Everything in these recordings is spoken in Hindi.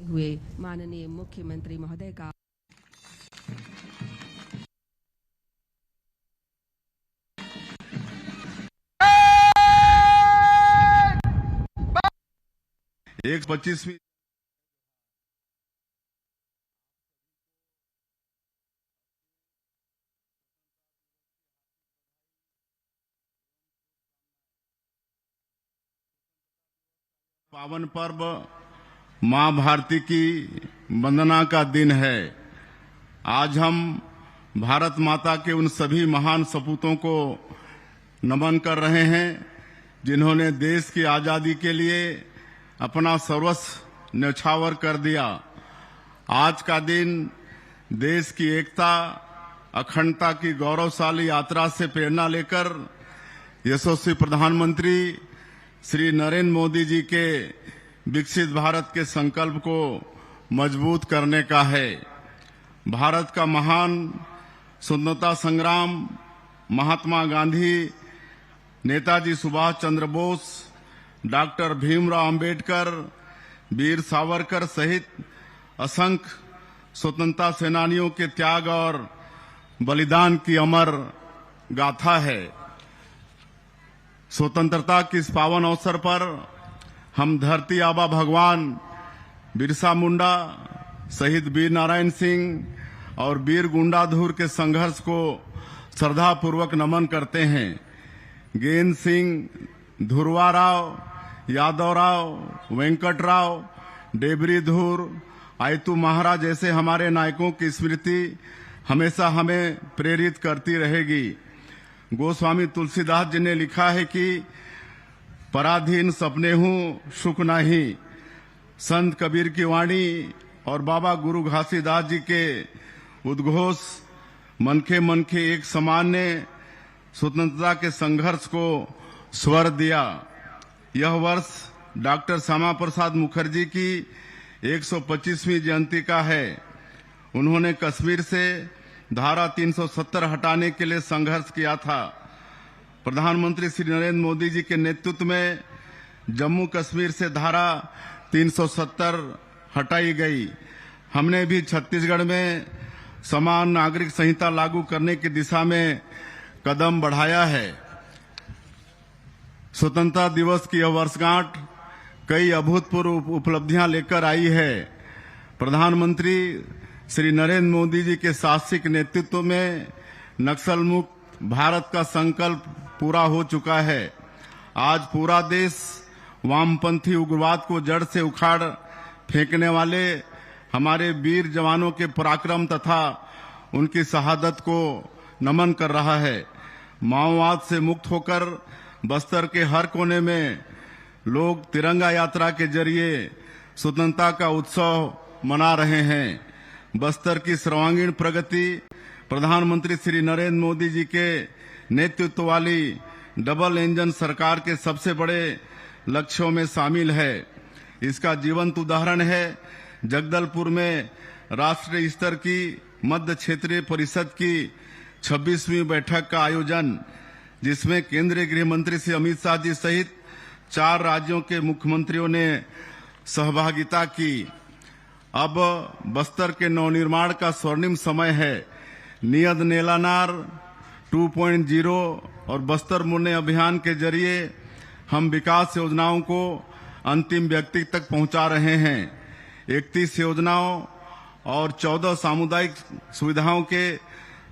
हुए माननीय मुख्यमंत्री महोदय का एक 25वीं पावन पर्व मां भारती की वंदना का दिन है। आज हम भारत माता के उन सभी महान सपूतों को नमन कर रहे हैं जिन्होंने देश की आजादी के लिए अपना सर्वस्व न्यौछावर कर दिया। आज का दिन देश की एकता अखंडता की गौरवशाली यात्रा से प्रेरणा लेकर यशस्वी प्रधानमंत्री श्री नरेंद्र मोदी जी के विकसित भारत के संकल्प को मजबूत करने का है। भारत का महान स्वतंत्रता संग्राम महात्मा गांधी, नेताजी सुभाष चंद्र बोस, डॉक्टर भीमराव अंबेडकर, वीर सावरकर सहित असंख्य स्वतंत्रता सेनानियों के त्याग और बलिदान की अमर गाथा है। स्वतंत्रता के इस पावन अवसर पर हम धरती आबा भगवान बिरसा मुंडा, शहीद वीर नारायण सिंह और वीर गुंडाधुर के संघर्ष को श्रद्धापूर्वक नमन करते हैं। गेंद सिंह, धुरवा राव, यादव राव, वेंकटराव, डेबरीधुर, आयतू महाराज जैसे हमारे नायकों की स्मृति हमेशा हमें प्रेरित करती रहेगी। गोस्वामी तुलसीदास जी ने लिखा है कि पराधीन सपने हूँ सुख नहीं, संत कबीर की वाणी और बाबा गुरु घासीदास जी के उद्घोष मनखे मनखे एक समान ने स्वतंत्रता के संघर्ष को स्वर दिया। यह वर्ष डॉक्टर श्यामा प्रसाद मुखर्जी की 125वीं जयंती का है। उन्होंने कश्मीर से धारा 370 हटाने के लिए संघर्ष किया था। प्रधानमंत्री श्री नरेंद्र मोदी जी के नेतृत्व में जम्मू कश्मीर से धारा 370 हटाई गई। हमने भी छत्तीसगढ़ में समान नागरिक संहिता लागू करने की दिशा में कदम बढ़ाया है। स्वतंत्रता दिवस की यह वर्षगांठ कई अभूतपूर्व उपलब्धियां लेकर आई है। प्रधानमंत्री श्री नरेंद्र मोदी जी के साहसिक नेतृत्व में नक्सल मुक्त भारत का संकल्प पूरा हो चुका है। आज पूरा देश वामपंथी उग्रवाद को जड़ से उखाड़ फेंकने वाले हमारे वीर जवानों के पराक्रम तथा उनकी शहादत को नमन कर रहा है। माओवाद से मुक्त होकर बस्तर के हर कोने में लोग तिरंगा यात्रा के जरिए स्वतंत्रता का उत्सव मना रहे हैं। बस्तर की सर्वांगीण प्रगति प्रधानमंत्री श्री नरेंद्र मोदी जी के नेतृत्व वाली डबल इंजन सरकार के सबसे बड़े लक्ष्यों में शामिल है। इसका जीवंत उदाहरण है जगदलपुर में राष्ट्रीय स्तर की मध्य क्षेत्रीय परिषद की 26वीं बैठक का आयोजन, जिसमें केंद्रीय गृह मंत्री श्री अमित शाह जी सहित 4 राज्यों के मुख्यमंत्रियों ने सहभागिता की। अब बस्तर के नवनिर्माण का स्वर्णिम समय है। नियत नेलानार 2.0 और बस्तर मुन्ने अभियान के जरिए हम विकास योजनाओं को अंतिम व्यक्ति तक पहुंचा रहे हैं। 31 योजनाओं और 14 सामुदायिक सुविधाओं के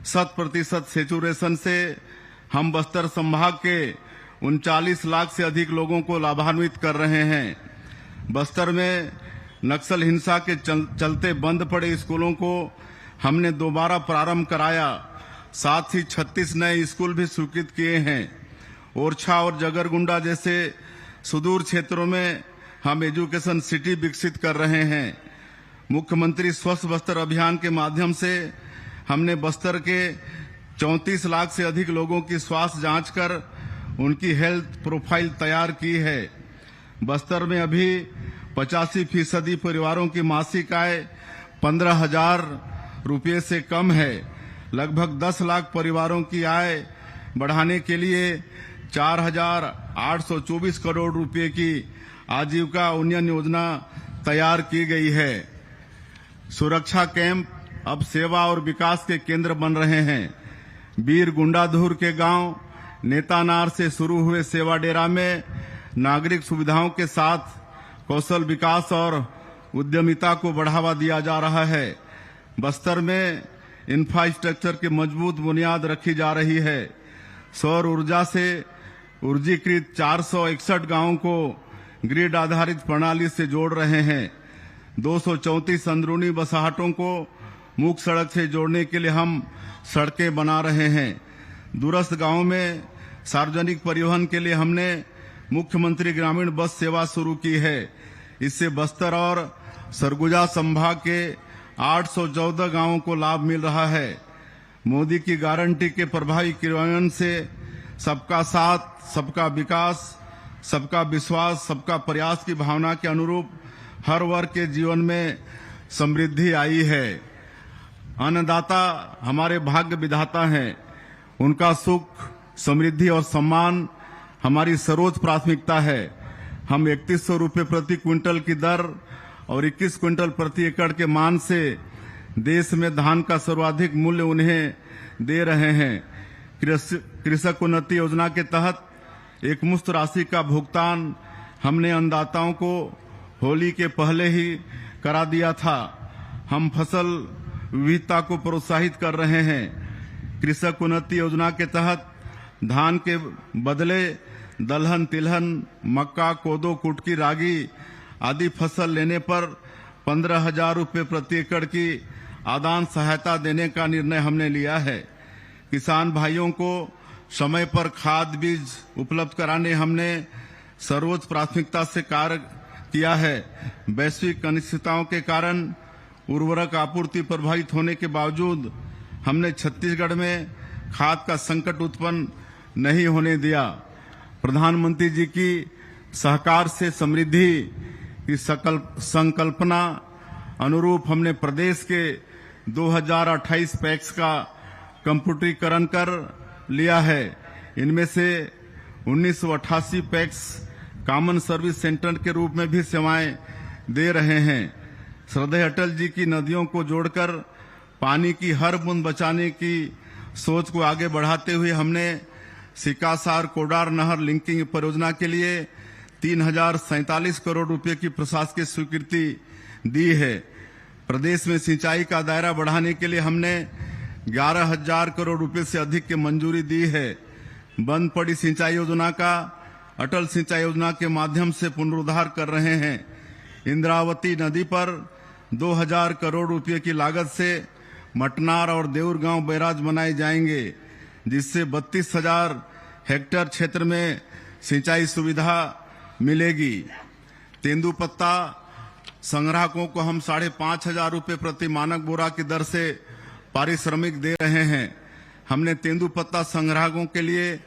100% सैचुरेशन से हम बस्तर संभाग के 39 लाख से अधिक लोगों को लाभान्वित कर रहे हैं। बस्तर में नक्सल हिंसा के चलते बंद पड़े स्कूलों को हमने दोबारा प्रारंभ कराया। साथ ही 36 नए स्कूल भी स्वीकृत किए हैं। ओरछा और जगरगुंडा जैसे सुदूर क्षेत्रों में हम एजुकेशन सिटी विकसित कर रहे हैं। मुख्यमंत्री स्वस्थ बस्तर अभियान के माध्यम से हमने बस्तर के 34 लाख से अधिक लोगों की स्वास्थ्य जांच कर उनकी हेल्थ प्रोफाइल तैयार की है। बस्तर में अभी 85% परिवारों की मासिक आय 15,000 रुपये से कम है। लगभग 10 लाख परिवारों की आय बढ़ाने के लिए 4,824 करोड़ रुपए की आजीविका उन्नयन योजना तैयार की गई है। सुरक्षा कैंप अब सेवा और विकास के केंद्र बन रहे हैं। वीर गुंडाधुर के गांव नेतानार से शुरू हुए सेवा डेरा में नागरिक सुविधाओं के साथ कौशल विकास और उद्यमिता को बढ़ावा दिया जा रहा है। बस्तर में इंफ्रास्ट्रक्चर की मजबूत बुनियाद रखी जा रही है। सौर ऊर्जा से ऊर्जीकृत 461 गांवों को ग्रिड आधारित प्रणाली से जोड़ रहे हैं। 234 अंदरूनी बसाहटों को मुख्य सड़क से जोड़ने के लिए हम सड़कें बना रहे हैं। दूरस्थ गांवों में सार्वजनिक परिवहन के लिए हमने मुख्यमंत्री ग्रामीण बस सेवा शुरू की है। इससे बस्तर और सरगुजा संभाग के 814 गांवों को लाभ मिल रहा है। मोदी की गारंटी के प्रभावी क्रियान्वयन से सबका साथ, सबका विकास, सबका विश्वास, सबका प्रयास की भावना के अनुरूप हर वर्ग के जीवन में समृद्धि आई है। अन्नदाता हमारे भाग्य विधाता हैं। उनका सुख, समृद्धि और सम्मान हमारी सर्वोच्च प्राथमिकता है। हम 3100 रुपये प्रति क्विंटल की दर और 21 क्विंटल प्रति एकड़ के मान से देश में धान का सर्वाधिक मूल्य उन्हें दे रहे हैं। कृषक उन्नति योजना के तहत एक मुश्त राशि का भुगतान हमने अन्नदाताओं को होली के पहले ही करा दिया था। हम फसल विविधता को प्रोत्साहित कर रहे हैं। कृषक उन्नति योजना के तहत धान के बदले दलहन, तिलहन, मक्का, कोदो, कुटकी, रागी आदि फसल लेने पर 15,000 रुपये प्रति एकड़ की आदान सहायता देने का निर्णय हमने लिया है। किसान भाइयों को समय पर खाद बीज उपलब्ध कराने हमने सर्वोच्च प्राथमिकता से कार्य किया है। वैश्विक अनिश्चितताओं के कारण उर्वरक आपूर्ति प्रभावित होने के बावजूद हमने छत्तीसगढ़ में खाद का संकट उत्पन्न नहीं होने दिया। प्रधानमंत्री जी की सहकार से समृद्धि की संकल्पना अनुरूप हमने प्रदेश के 2028 पैक्स का कंप्यूटरीकरण कर लिया है। इनमें से 1988 पैक्स कॉमन सर्विस सेंटर के रूप में भी सेवाएं दे रहे हैं। श्रद्धेय अटल जी की नदियों को जोड़कर पानी की हर बूंद बचाने की सोच को आगे बढ़ाते हुए हमने सिकासार कोडार नहर लिंकिंग परियोजना के लिए 3047 करोड़ रुपए की प्रशासकीय स्वीकृति दी है। प्रदेश में सिंचाई का दायरा बढ़ाने के लिए हमने 11,000 करोड़ रुपए से अधिक की मंजूरी दी है। बंद पड़ी सिंचाई योजना का अटल सिंचाई योजना के माध्यम से पुनरुद्धार कर रहे हैं। इंद्रावती नदी पर 2,000 करोड़ रुपए की लागत से मटनार और देउर गांव बैराज बनाए जाएंगे, जिससे 32,000 हेक्टेयर क्षेत्र में सिंचाई सुविधा मिलेगी। तेंदुपत्ता संग्राहकों को हम 5,500 रुपये प्रति मानक बोरा की दर से पारिश्रमिक दे रहे हैं। हमने तेंदुपत्ता संग्राहकों के लिए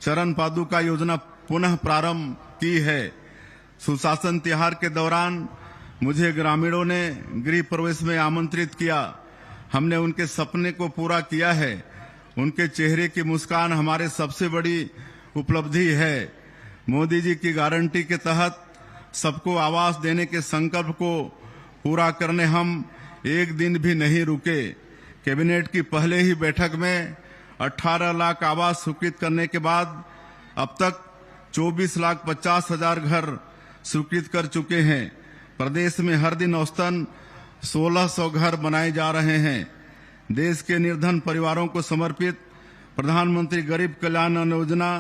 चरण पादुका योजना पुनः प्रारंभ की है। सुशासन त्योहार के दौरान मुझे ग्रामीणों ने गृह प्रवेश में आमंत्रित किया। हमने उनके सपने को पूरा किया है। उनके चेहरे की मुस्कान हमारे सबसे बड़ी उपलब्धि है। मोदी जी की गारंटी के तहत सबको आवास देने के संकल्प को पूरा करने हम एक दिन भी नहीं रुके। कैबिनेट की पहले ही बैठक में 18 लाख आवास स्वीकृत करने के बाद अब तक 24,50,000 घर स्वीकृत कर चुके हैं। प्रदेश में हर दिन औसतन 1,600 घर बनाए जा रहे हैं। देश के निर्धन परिवारों को समर्पित प्रधानमंत्री गरीब कल्याण अन्न योजना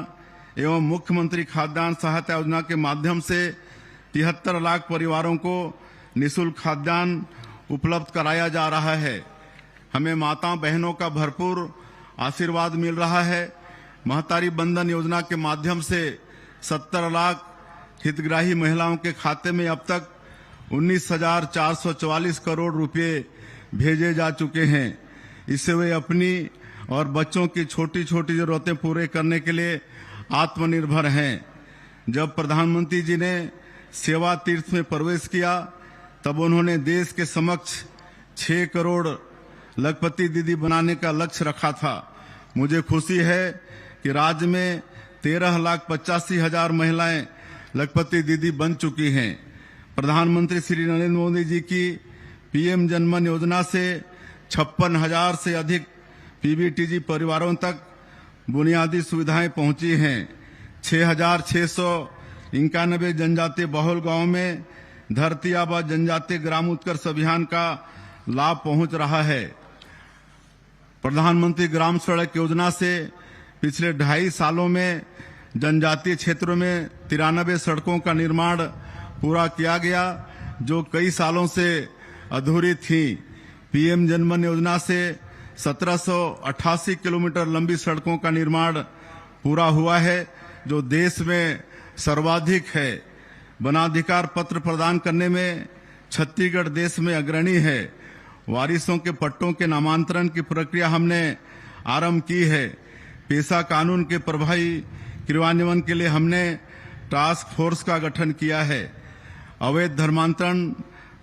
एवं मुख्यमंत्री खाद्यान्न सहायता योजना के माध्यम से 73 लाख परिवारों को निःशुल्क खाद्यान्न उपलब्ध कराया जा रहा है। हमें माता बहनों का भरपूर आशीर्वाद मिल रहा है। महतारी बंधन योजना के माध्यम से 70 लाख हितग्राही महिलाओं के खाते में अब तक 19,444 करोड़ रुपए भेजे जा चुके हैं। इससे वे अपनी और बच्चों की छोटी छोटी जरूरतें पूरे करने के लिए आत्मनिर्भर हैं। जब प्रधानमंत्री जी ने सेवा तीर्थ में प्रवेश किया तब उन्होंने देश के समक्ष 6 करोड़ लखपति दीदी बनाने का लक्ष्य रखा था। मुझे खुशी है कि राज्य में 13,85,000 महिलाएं लखपति दीदी बन चुकी हैं। प्रधानमंत्री श्री नरेंद्र मोदी जी की पीएम जनमन योजना से 56,000 से अधिक पीबीटीजी परिवारों तक बुनियादी सुविधाएं पहुंची हैं। 6,691 जनजातीय बहुल गांवों में धरती आबा जनजातीय ग्राम उत्कर्ष अभियान का लाभ पहुंच रहा है। प्रधानमंत्री ग्राम सड़क योजना से पिछले 2.5 सालों में जनजातीय क्षेत्रों में 93 सड़कों का निर्माण पूरा किया गया, जो कई सालों से अधूरी थी। पीएम जनमन योजना से 1788 किलोमीटर लंबी सड़कों का निर्माण पूरा हुआ है, जो देश में सर्वाधिक है। वनाधिकार पत्र प्रदान करने में छत्तीसगढ़ देश में अग्रणी है। वारिसों के पट्टों के नामांतरण की प्रक्रिया हमने आरंभ की है। पेशा कानून के प्रभावी क्रियान्वयन के लिए हमने टास्क फोर्स का गठन किया है। अवैध धर्मांतरण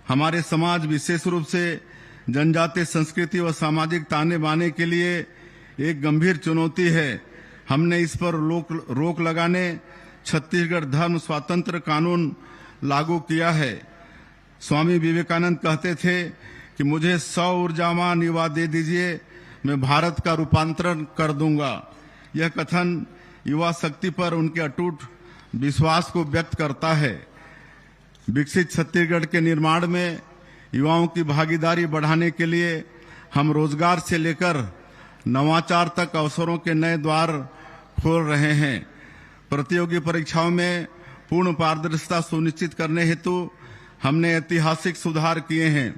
हमारे समाज, विशेष रूप से जनजातीय संस्कृति व सामाजिक ताने बाने के लिए एक गंभीर चुनौती है। हमने इस पर रोक लगाने छत्तीसगढ़ धर्म स्वातंत्र कानून लागू किया है। स्वामी विवेकानंद कहते थे कि मुझे 100 ऊर्जावान युवा दे दीजिए, मैं भारत का रूपांतरण कर दूंगा। यह कथन युवा शक्ति पर उनके अटूट विश्वास को व्यक्त करता है। विकसित छत्तीसगढ़ के निर्माण में युवाओं की भागीदारी बढ़ाने के लिए हम रोजगार से लेकर नवाचार तक अवसरों के नए द्वार खोल रहे हैं। प्रतियोगी परीक्षाओं में पूर्ण पारदर्शिता सुनिश्चित करने हेतु हमने ऐतिहासिक सुधार किए हैं।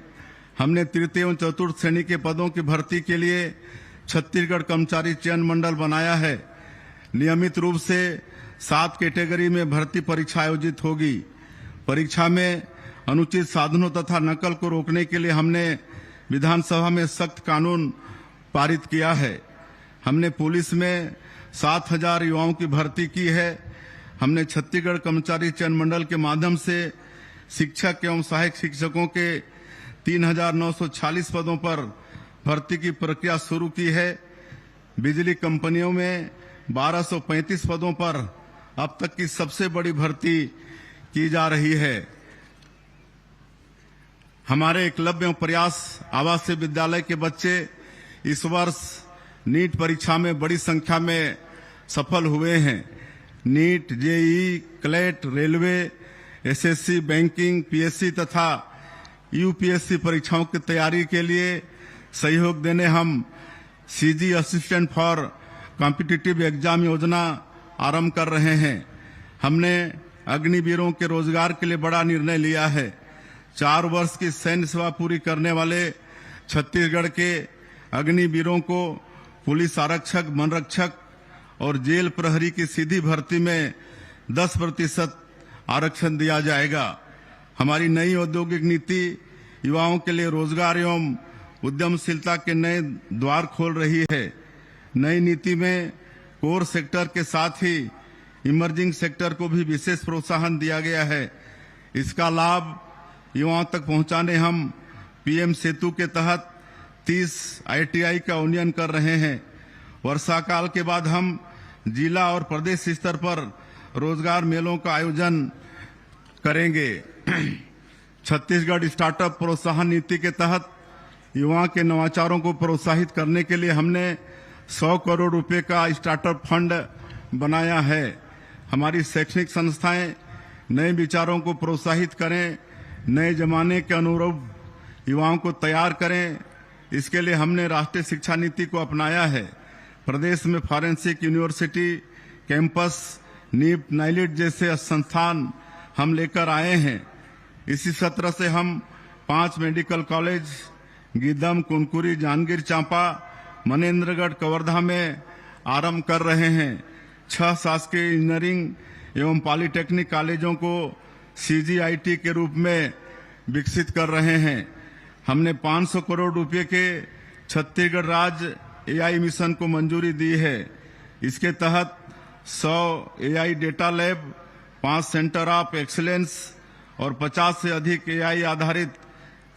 हमने तृतीय एवं चतुर्थ श्रेणी के पदों की भर्ती के लिए छत्तीसगढ़ कर्मचारी चयन मंडल बनाया है। नियमित रूप से 7 कैटेगरी में भर्ती परीक्षा आयोजित होगी। परीक्षा में अनुचित साधनों तथा नकल को रोकने के लिए हमने विधानसभा में सख्त कानून पारित किया है। हमने पुलिस में 7,000 युवाओं की भर्ती की है। हमने छत्तीसगढ़ कर्मचारी चयन मंडल के माध्यम से शिक्षक एवं सहायक शिक्षकों के 3,946 पदों पर भर्ती की प्रक्रिया शुरू की है। बिजली कंपनियों में 1,235 पदों पर अब तक की सबसे बड़ी भर्ती की जा रही है। हमारे एकलव्य एवं प्रयास आवासीय विद्यालय के बच्चे इस वर्ष नीट परीक्षा में बड़ी संख्या में सफल हुए हैं। NEET, JEE, CLAT, railway, SSC, banking, PSC तथा यूपीएससी परीक्षाओं की तैयारी के लिए सहयोग देने हम CG assistant for competitive exam योजना आरंभ कर रहे हैं। हमने अग्निवीरों के रोजगार के लिए बड़ा निर्णय लिया है। 4 वर्ष की सैन्य सेवा पूरी करने वाले छत्तीसगढ़ के अग्निवीरों को पुलिस आरक्षक, वनरक्षक और जेल प्रहरी की सीधी भर्ती में 10% आरक्षण दिया जाएगा। हमारी नई औद्योगिक नीति युवाओं के लिए रोजगार एवं उद्यमशीलता के नए द्वार खोल रही है। नई नीति में कोर सेक्टर के साथ ही इमर्जिंग सेक्टर को भी विशेष प्रोत्साहन दिया गया है। इसका लाभ युवाओं तक पहुंचाने हम पीएम सेतु के तहत 30 आईटीआई का उन्नयन कर रहे हैं। वर्षा काल के बाद हम जिला और प्रदेश स्तर पर रोजगार मेलों का आयोजन करेंगे। छत्तीसगढ़ स्टार्टअप प्रोत्साहन नीति के तहत युवाओं के नवाचारों को प्रोत्साहित करने के लिए हमने 100 करोड़ रुपए का स्टार्टअप फंड बनाया है। हमारी शैक्षणिक संस्थाएं नए विचारों को प्रोत्साहित करें, नए जमाने के अनुरूप युवाओं को तैयार करें। इसके लिए हमने राष्ट्रीय शिक्षा नीति को अपनाया है। प्रदेश में forensic university, campus, NEET, NIELIT जैसे संस्थान हम लेकर आए हैं। इसी सत्र से हम 5 मेडिकल कॉलेज गीदम, कुनकुरी, जांजगीर चांपा, मनेन्द्रगढ़, कवर्धा में आरंभ कर रहे हैं। 6 शासकीय इंजीनियरिंग एवं पॉलिटेक्निक कॉलेजों को सीजीआईटी के रूप में विकसित कर रहे हैं। हमने 500 करोड़ रुपए के छत्तीसगढ़ राज्य एआई मिशन को मंजूरी दी है। इसके तहत 100 AI data lab, 5 centre of excellence और 50 से अधिक एआई आधारित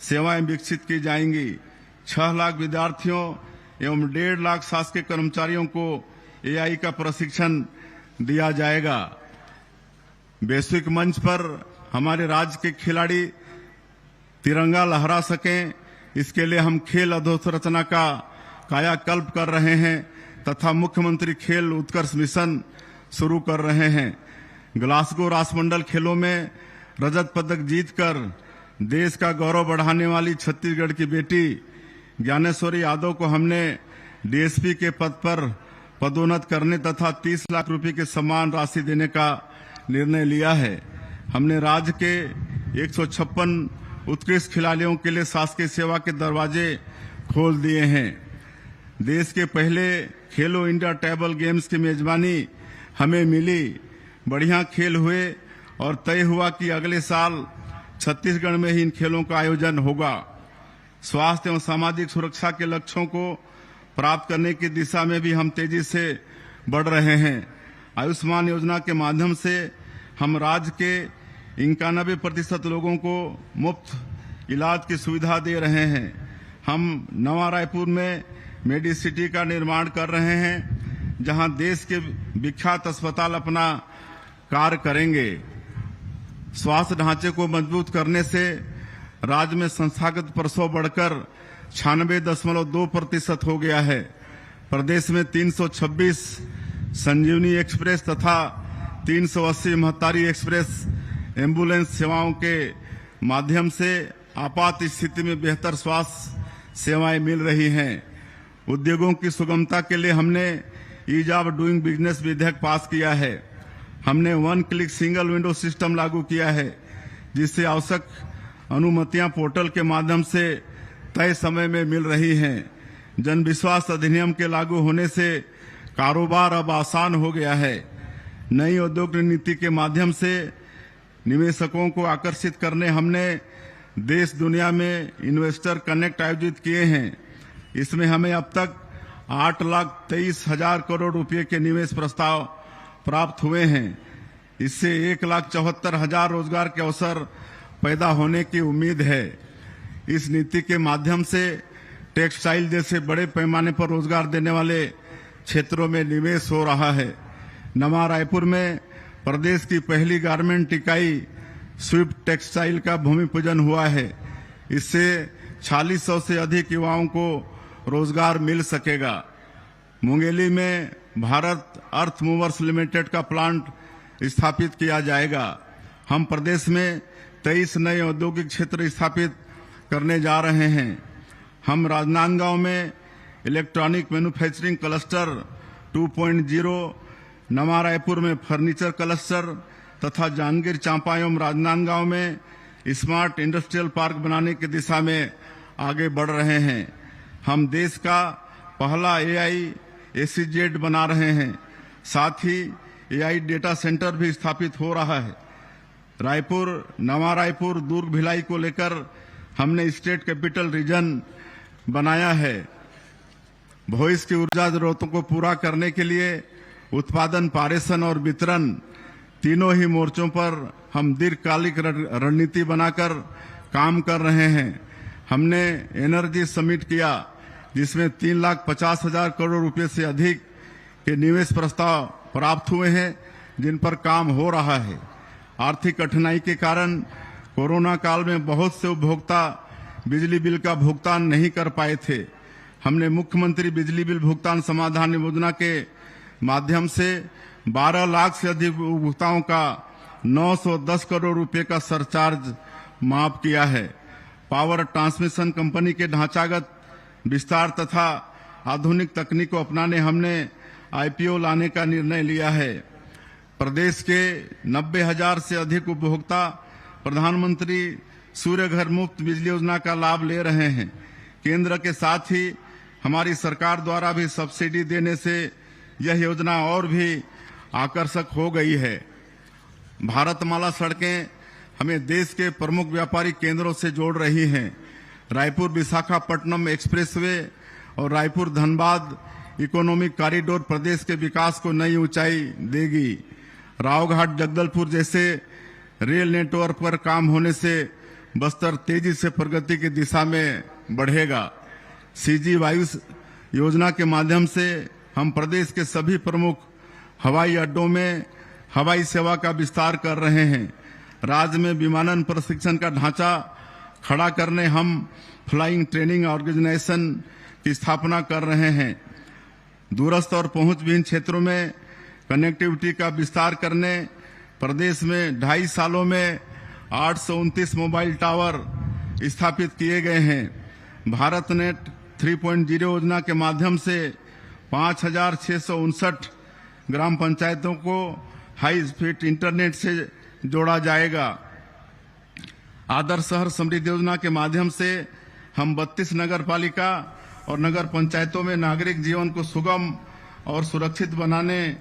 सेवाएं विकसित की जाएंगी। 6 लाख विद्यार्थियों एवं 1.5 लाख शासकीय कर्मचारियों को एआई का प्रशिक्षण दिया जाएगा। वैश्विक मंच पर हमारे राज्य के खिलाड़ी तिरंगा लहरा सकें, इसके लिए हम खेल अधोसंरचना का कायाकल्प कर रहे हैं तथा मुख्यमंत्री खेल उत्कर्ष मिशन शुरू कर रहे हैं। ग्लासगो राष्ट्रमंडल खेलों में रजत पदक जीतकर देश का गौरव बढ़ाने वाली छत्तीसगढ़ की बेटी ज्ञानेश्वरी यादव को हमने डीएसपी के पद पर पदोन्नत करने तथा 30 लाख रुपए की सम्मान राशि देने का निर्णय लिया है। हमने राज्य के 156 उत्कृष्ट खिलाड़ियों के लिए शासकीय सेवा के दरवाजे खोल दिए हैं। देश के पहले खेलो इंडिया टेबल गेम्स की मेजबानी हमें मिली। बढ़िया खेल हुए और तय हुआ कि अगले साल छत्तीसगढ़ में ही इन खेलों का आयोजन होगा। स्वास्थ्य एवं सामाजिक सुरक्षा के लक्ष्यों को प्राप्त करने की दिशा में भी हम तेजी से बढ़ रहे हैं। आयुष्मान योजना के माध्यम से हम राज्य के 91% लोगों को मुफ्त इलाज की सुविधा दे रहे हैं। हम नवा रायपुर में मेडिसिटी का निर्माण कर रहे हैं, जहां देश के विख्यात अस्पताल अपना कार्य करेंगे। स्वास्थ्य ढांचे को मजबूत करने से राज्य में संस्थागत प्रसव बढ़कर 96.2% हो गया है। प्रदेश में 326 संजीवनी एक्सप्रेस तथा 380 महतारी एक्सप्रेस एम्बुलेंस सेवाओं के माध्यम से आपात स्थिति में बेहतर स्वास्थ्य सेवाएं मिल रही हैं। उद्योगों की सुगमता के लिए हमने ईज ऑफ डूइंग बिजनेस विधेयक पास किया है। हमने 1 क्लिक सिंगल विंडो सिस्टम लागू किया है, जिससे आवश्यक अनुमतियां पोर्टल के माध्यम से तय समय में मिल रही हैं। जन विश्वास अधिनियम के लागू होने से कारोबार अब आसान हो गया है। नई औद्योगिक नीति के माध्यम से निवेशकों को आकर्षित करने हमने देश दुनिया में इन्वेस्टर कनेक्ट आयोजित किए हैं। इसमें हमें अब तक 8,23,000 करोड़ रुपए के निवेश प्रस्ताव प्राप्त हुए हैं। इससे 1,74,000 रोजगार के अवसर पैदा होने की उम्मीद है। इस नीति के माध्यम से टेक्सटाइल जैसे बड़े पैमाने पर रोजगार देने वाले क्षेत्रों में निवेश हो रहा है। नवा रायपुर में प्रदेश की पहली गारमेंट इकाई स्विफ्ट टेक्सटाइल का भूमि पूजन हुआ है। इससे 4600 से अधिक युवाओं को रोजगार मिल सकेगा। मुंगेली में भारत अर्थ मूवर्स लिमिटेड का प्लांट स्थापित किया जाएगा। हम प्रदेश में 23 नए औद्योगिक क्षेत्र स्थापित करने जा रहे हैं। हम राजनांदगांव में इलेक्ट्रॉनिक मैन्युफैक्चरिंग क्लस्टर 2.0, नवा रायपुर में फर्नीचर क्लस्टर तथा जांजगीर चांपा एवं राजनांदगांव में स्मार्ट इंडस्ट्रियल पार्क बनाने की दिशा में आगे बढ़ रहे हैं। हम देश का पहला AI SEZ बना रहे हैं। साथ ही AI डेटा सेंटर भी स्थापित हो रहा है। रायपुर, नवा रायपुर, दुर्ग, भिलाई को लेकर हमने स्टेट कैपिटल रीजन बनाया है। भविष्य की ऊर्जा जरूरतों को पूरा करने के लिए उत्पादन, पारेषण और वितरण तीनों ही मोर्चों पर हम दीर्घकालिक रणनीति बनाकर काम कर रहे हैं। हमने एनर्जी समिट किया, जिसमें 3,50,000 करोड़ रुपए से अधिक के निवेश प्रस्ताव प्राप्त हुए हैं, जिन पर काम हो रहा है। आर्थिक कठिनाई के कारण कोरोना काल में बहुत से उपभोक्ता बिजली बिल का भुगतान नहीं कर पाए थे। हमने मुख्यमंत्री बिजली बिल भुगतान समाधान योजना के माध्यम से 12 लाख से अधिक उपभोक्ताओं का 910 करोड़ रुपए का सरचार्ज माफ किया है। पावर ट्रांसमिशन कंपनी के ढांचागत विस्तार तथा आधुनिक तकनीक को अपनाने हमने IPO लाने का निर्णय लिया है। प्रदेश के 90,000 से अधिक उपभोक्ता प्रधानमंत्री सूर्य घर मुफ्त बिजली योजना का लाभ ले रहे हैं। केंद्र के साथ ही हमारी सरकार द्वारा भी सब्सिडी देने से यह योजना और भी आकर्षक हो गई है। भारतमाला सड़कें हमें देश के प्रमुख व्यापारिक केंद्रों से जोड़ रही हैं। रायपुर विशाखापट्टनम एक्सप्रेसवे और रायपुर धनबाद इकोनॉमिक कॉरिडोर प्रदेश के विकास को नई ऊंचाई देगी। रावघाट जगदलपुर जैसे रेल नेटवर्क पर काम होने से बस्तर तेजी से प्रगति की दिशा में बढ़ेगा। CG वायु योजना के माध्यम से हम प्रदेश के सभी प्रमुख हवाई अड्डों में हवाई सेवा का विस्तार कर रहे हैं। राज्य में विमानन प्रशिक्षण का ढांचा खड़ा करने हम फ्लाइंग ट्रेनिंग ऑर्गेनाइजेशन की स्थापना कर रहे हैं। दूरस्थ और पहुंचविहीन क्षेत्रों में कनेक्टिविटी का विस्तार करने प्रदेश में 2.5 सालों में 829 मोबाइल टावर स्थापित किए गए हैं। भारत नेट 3.0 योजना के माध्यम से 5,659 ग्राम पंचायतों को हाई स्पीड इंटरनेट से जोड़ा जाएगा। आदर्श शहर समृद्धि योजना के माध्यम से हम 32 नगर पालिका और नगर पंचायतों में नागरिक जीवन को सुगम और सुरक्षित बनाने